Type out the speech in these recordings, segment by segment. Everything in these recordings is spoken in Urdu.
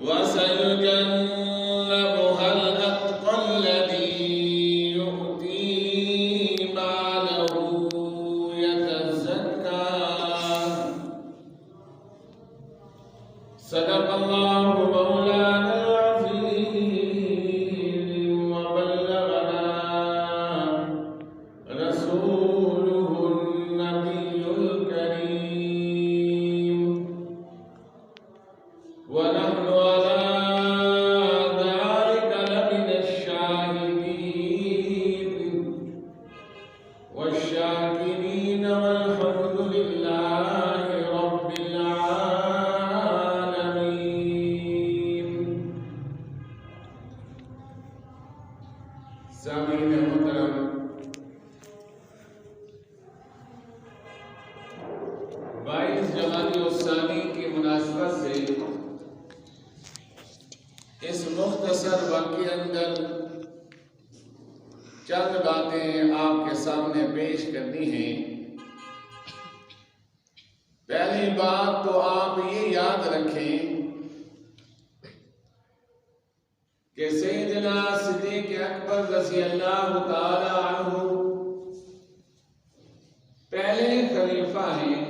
وسيجنبها الأتقى الذي يؤتي ماله يتزكى. صدق الله مولانا العظيم وبلغنا رسوله النبي الكريم ونحن على ذلك لمن الشاهدين والشاكرين والحمد لله رب العالمين. سامعین محترم، 22 جمادی الثانی کی مناسبت سے اس مختصر وقت کے اندر چند باتیں آپ کے سامنے پیش کرنی ہیں. پہلی بات تو آپ یہ یاد رکھیں کہ سیدنا صدیق اکبر رضی اللہ تعالی عنہ پہلے خلیفہ ہیں.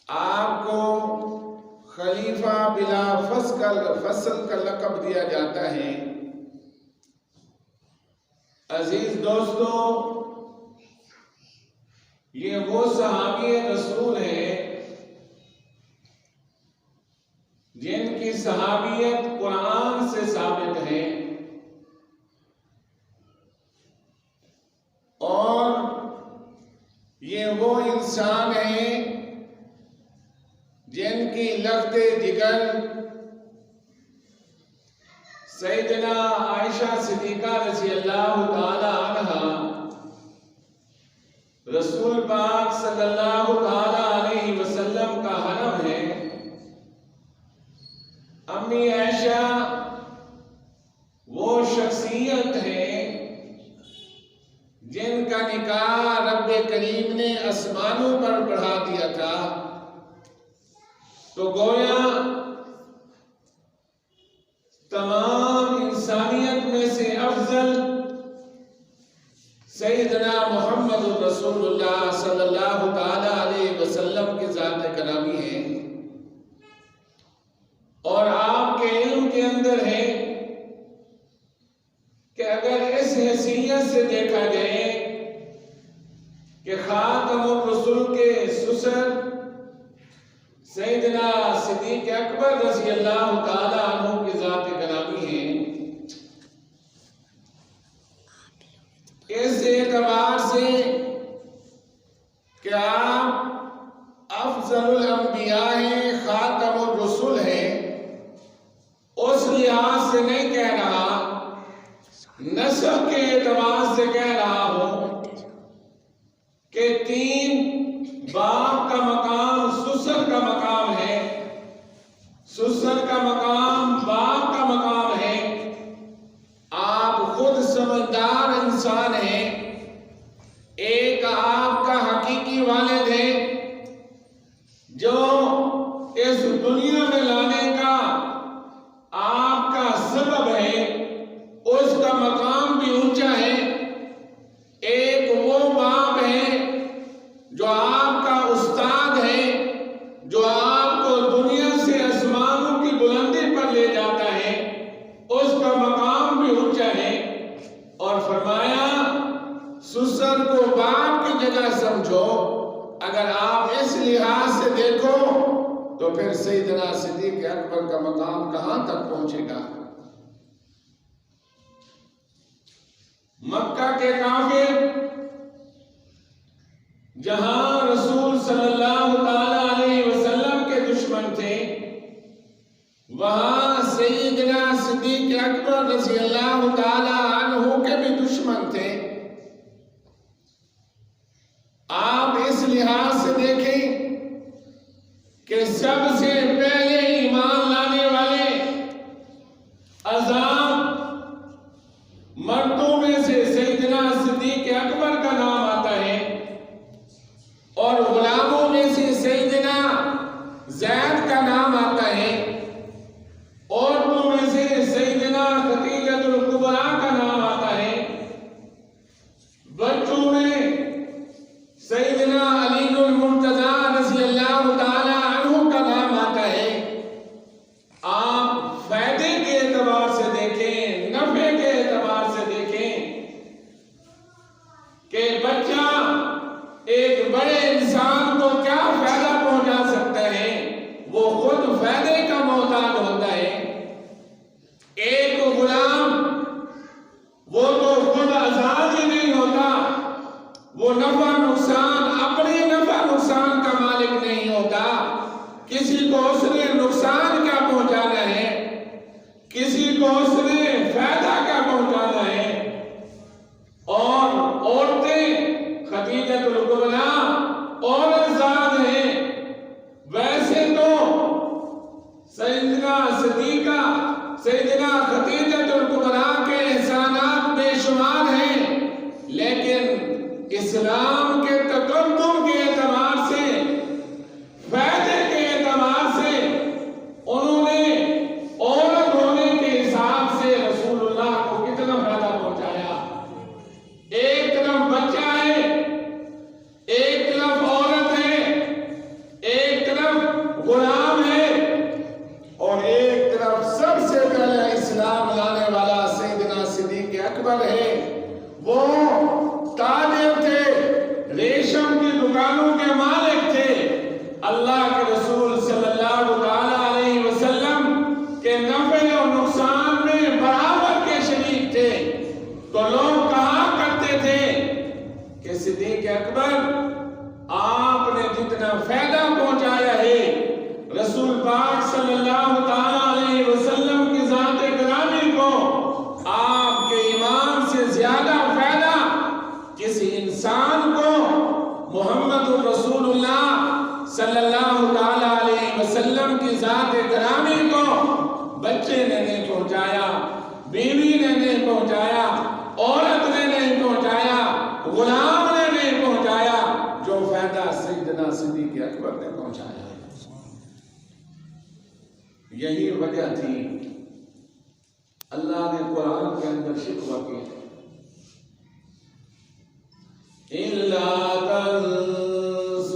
آپ کو خلیفہ بلا فصل کا لقب دیا جاتا ہے. عزیز دوستو، یہ وہ صحابی رسول ہیں جن کی صحابیت قرآن سے ثابت ہے اور یہ وہ انسان ہیں جن کی لخت جگر سیدنا عائشہ صدیقہ رضی اللہ تعالی عنہا رسول پاک صلی اللہ تعالی علیہ وسلم کا حرم ہے. امی عائشہ وہ شخصیت ہے جن کا نکاح رب کریم نے آسمانوں پر بڑھا دیا تھا. تو گویا تمام انسانیت میں سے افضل سیدنا محمد رسول اللہ صلی اللہ تعالی علیہ وسلم کی ذات گرامی ہے. اور آپ کے علم کے اندر ہے کہ اگر اس حیثیت سے دیکھا جائے کہ خاتم الرسول کے سسر سیدنا صدیق اکبر رضی اللہ تعالی عنہ کی ذات گرامی ہے، اس اعتبار سے کہ آپ افضل الانبیاء ہیں، خاتم الرسول ہیں، اس لحاظ سے نہیں کہہ رہا، نسب کے اعتبار سے کہہ رہا ہوں کہ 3 باپ کا مقام سسر کا مقام ہے، سسر کا مقام باپ کا مقام ہے. آپ خود سمجھدار انسان ہیں. ایک آپ کا حقیقی والد ہے جو اس دنیا میں لانے کا آپ کا سبب ہے، اس کا مقام بھی اونچا ہے. ایک وہ باپ ہے جو آپ کا استاد ہے، جو آپ کو دنیا سے آسمانوں کی بلندی پر لے جاتا ہے، اس کا مقام بھی اونچا ہے. اور فرمایا سسر کو باپ کی جگہ سمجھو. اگر آپ اس لحاظ سے دیکھو تو پھر سیدنا صدیق اکبر کا مقام کہاں تک پہنچے گا؟ مکہ کے کافر جہاں رسول صلی اللہ تعالی علیہ وسلم کے دشمن تھے، وہاں سیدنا صدیق اکبر رضی اللہ تعالی عنہ کے بھی دشمن تھے. آپ اس لحاظ سے دیکھیں کہ سب سے پہلے ایمان لانے والے عذاب مردوں میں سے سیدنا صدیق اکبر کا نام آتا ہے، اور غلاموں میں سے سیدنا زید کا نام آتا ہے، عورتوں میں سے سیدنا خدیجۃ الکبریٰ کا نام آتا ہے، بچوں میں سیدنا علی المرتضیٰ رضی اللہ تعالی عنہ کا نام آتا ہے۔ آپ فائدے کے اعتبار سے دیکھیں، نفع کے اعتبار سے دیکھیں کہ بچہ ایک بڑے انسان کو کیا فائدہ پہنچا سکتا ہے، وہ خود فائدے کا محتاج ہوتا ہے۔ ایک غلام وہ تو خود آزاد ہی نہیں ہوتا، وہ نفع نقصان اپنے نفع نقصان کا مالک نہیں ہوتا، کسی کو اس نے نقصان کیا پہنچانا ہے، کسی کو اس نے فائدہ کیا پہنچانا ہے۔ اور عورتیں خدیجۃ الکبریٰ عورت ذات ہیں، ویسے تو سیدنا صدیقہ سیدنا خدیجۃ الکبریٰ کے احسانات بے شمار ہیں، لیکن اسلام کے تقدم کے اعتبار سے، فائدے کے اعتبار سے انہوں نے عورت ہونے کے حساب سے رسول اللہ کو کتنا فائدہ پہنچایا۔ ایک طرف بچہ ہے، ایک طرف عورت ہے، ایک طرف غلام ہے، اور ایک طرف سب سے پہلے اسلام لانے والا سیدنا صدیق اکبر ہے۔ وہ تاجر تھے، ریشم کی دکانوں کے مالک تھے، اللہ کے رسول صلی اللہ علیہ وسلم کے نفع اور نقصان میں برابر کے شریک تھے۔ تو لوگ کہا کرتے تھے کہ صدیق اکبر آپ نے جتنا فائدہ پہنچایا ہے رسول پاک صلی اللہ علیہ وسلم کی ذات گرامی کو، آپ کے ایمان سے زیادہ فائدہ کسی انسان کو محمد رسول اللہ صلی اللہ علیہ وسلم کی ذات گرامی کو بچے نے نہیں پہنچایا، بیوی نے نہیں پہنچایا، عورت نے نہیں پہنچایا، غلام نے نہیں پہنچایا، جو فائدہ سیدنا صدیق اکبر نے پہنچایا۔ یہی وجہ تھی اللہ نے قرآن کے اندر شکوہ کیا، إِلَّا تَنْصُرُوهُ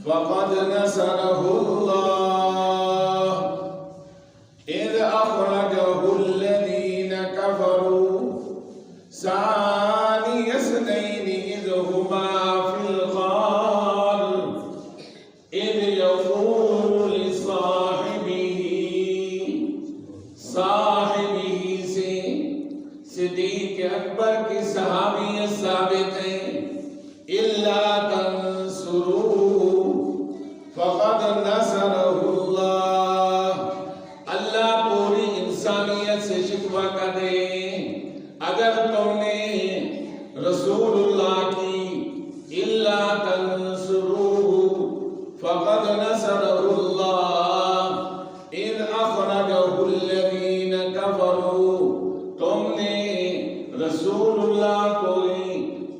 فَقَدْ نَصَرَهُ اللَّهُ إِذْ أَخْرَجَهُ الَّذِينَ كَفَرُوا ثَانِيَ اثْنَيْنِ إِذْ هُمَا فِي الْغَارِ إِذْ يَقُولُ صاحبہ سے صدیق اکبر کی صحابیت ثابت ہے، إِلَّا تَنْصُرُوهُ فَقَدْ نَصَرَهُ اللَّهُ۔ اللہ پوری انسانیت سے شکوہ کرے، اگر تم نے رسول اللہ کی إِلَّا تَنْصُرُوهُ فَقَدْ نَصَرَهُ اللَّهُ إِذْ أَخْرَجَهُ الَّذِينَ كَفَرُوا، تم نے رسول اللہ کو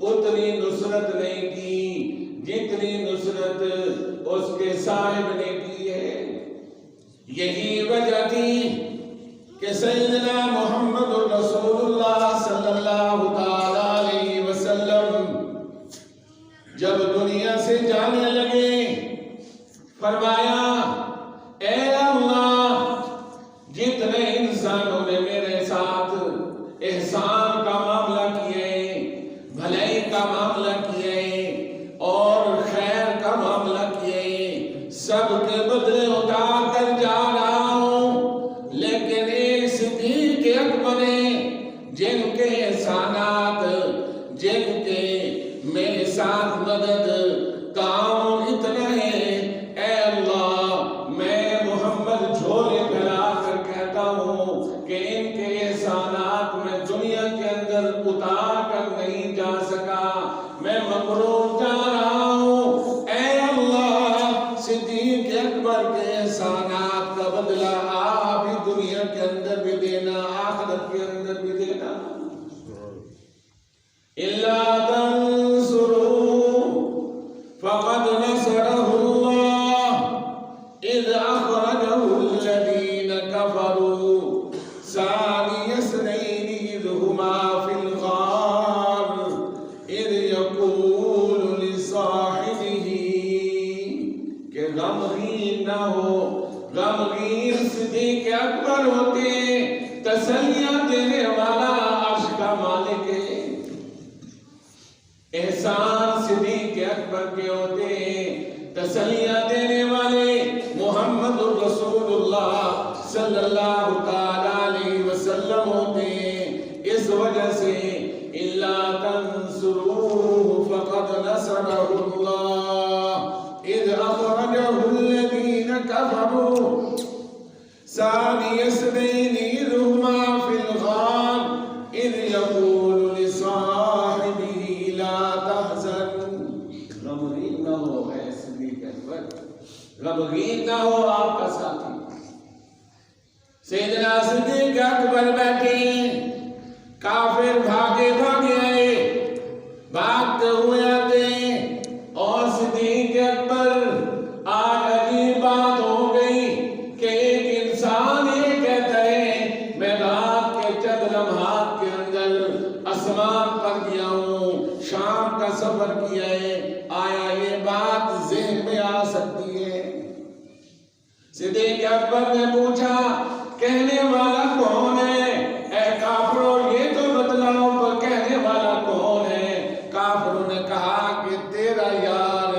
اتنی نصرت نہیں کی جتنی نصرت اس کے صاحب نے کی ہے۔ یہی وجہ تھی کہ سیدنا محمد رسول اللہ صلی اللہ علیہ وسلم جب دنیا سے جانے لگے، فرمایا اے اللہ، جتنے انسانوں نے میرے ساتھ احسان کا معاملہ کیے، بھلائی کا معاملہ کیے اور خیر کا معاملہ کیے، سب کے بدلے اتار کر جا رہا ہوں، لیکن ایک صدیق اکبر جن کے احسانات، جن کے میرے ساتھ مدد تعاون اتنا ہے، اے اللہ میں محمد جھولے پھیلا کر کہتا ہوں کہ ان کے احسانات میں دنیا کے اندر اتار کر نہیں جا سکا، میں مغرور جا رہا ہوں، اے اللہ صدیق اکبر کے احسانات کا بدلہ آپ ہی دنیا کے اندر بھی دینا، آخرت کے اندر بھی دینا۔ إِلَّا تَنْصُرُوهُ فَقَدْ نَصَرَهُ اللَّهُ صدیق اکبر ہوتے ہیں تسلیاں دینے والا عرش کا مالک ہے، احسان صدیق اکبر کے ہوتے ہیں تسلیاں دینے والے محمد رسول اللہ صلی اللہ تعالی علیہ وسلم ہوتے ہیں۔ اس وجہ سے الا تنصروه فقد نصره الله اذ اخرجه الذين كفروا ثاني اثنين اذ هما في الغار اذ يقول لصاحبه لا تحزن، غمگین نہ ہو اے صدیق اکبر، غمگین نہ ہو آپ کا ساتھی۔ سیدنا صدیق اکبر بیٹھے کافر بھاگے بھاگے آئے، بھاگتے ہوئے آتے ہیں، اور صدیق اکبر آج عجیب بات ہو گئی کہ ایک انسان یہ کہتا ہے میں رات کے چند لمحات کے اندر آسمان پر گیا ہوں، شام کا سفر کیا ہے، آیا یہ بات ذہن میں آ سکتی ہے؟ صدیق اکبر نے پوچھا کہنے والا کون ہے؟ اے کافروں یہ تو بتلاؤ پر کہنے والا کون ہے؟ کافروں نے کہا کہ تیرا یار،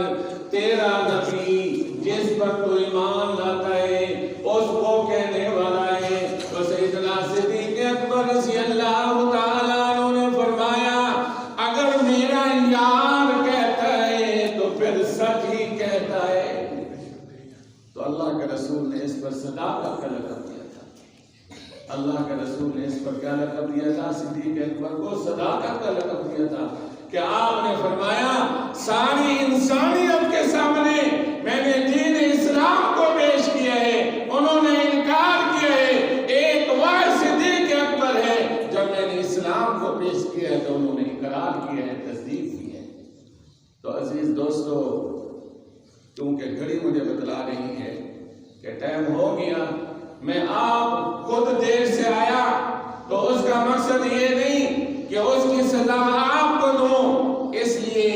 تیرا نبی جس پر تو ایمان لاتا ہے اس کو کہنے والا ہے۔ تو سیدنا صدیق اکبر رضی اللہ تعالیٰ عنہ نے فرمایا اگر میرا یار کہتا ہے تو پھر سچ ہی کہتا ہے۔ تو اللہ کے رسول نے اس پر صداقت کا لقب دیا تھا، اللہ کے رسول نے اس پر کیا لقب دیا تھا؟ صدیق اکبر کو صداقت کا لقب دیا تھا کہ آپ نے فرمایا ساری انسانیت کے سامنے میں نے دین اسلام کو پیش کیا ہے، انہوں نے انکار کیا ہے، ایک واحد صدیق اکبر ہے، جب میں نے اسلام کو پیش کیا ہے تو انہوں نے اقرار کیا ہے، تصدیق کی ہے۔ تو عزیز دوستو، کیونکہ گھڑی مجھے بتلا رہی ہے کہ ٹائم ہو گیا، میں آپ خود دیر سے آیا تو اس کا مقصد یہ نہیں کہ اس کی سزا آپ کو دوں، اس لیے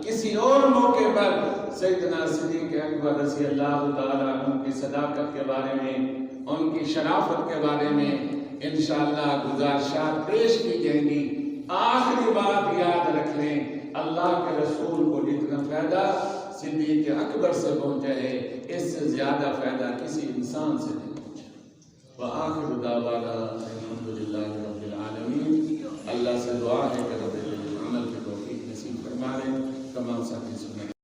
کسی اور موقع پر سیدنا صدیق اکبر رضی اللہ تعالیٰ عنہ کی صداقت کے بارے میں، ان کی شرافت کے بارے میں انشاءاللہ گزارشات پیش کی جائیں گی۔ آخری بات یاد رکھ لیں، اللہ کے رسول کو جتنا فائدہ صدیق اکبر سے پہنچا ہے اس سے زیادہ فائدہ کسی انسان سے نہیں پہنچا۔ وآخر دعوانا الحمدللہ رب العالمین۔ اللہ سے دعا ہے کہ رب العالمین عمل کی توفیق نصیب فرمائے، تمام ساتھی سنیں۔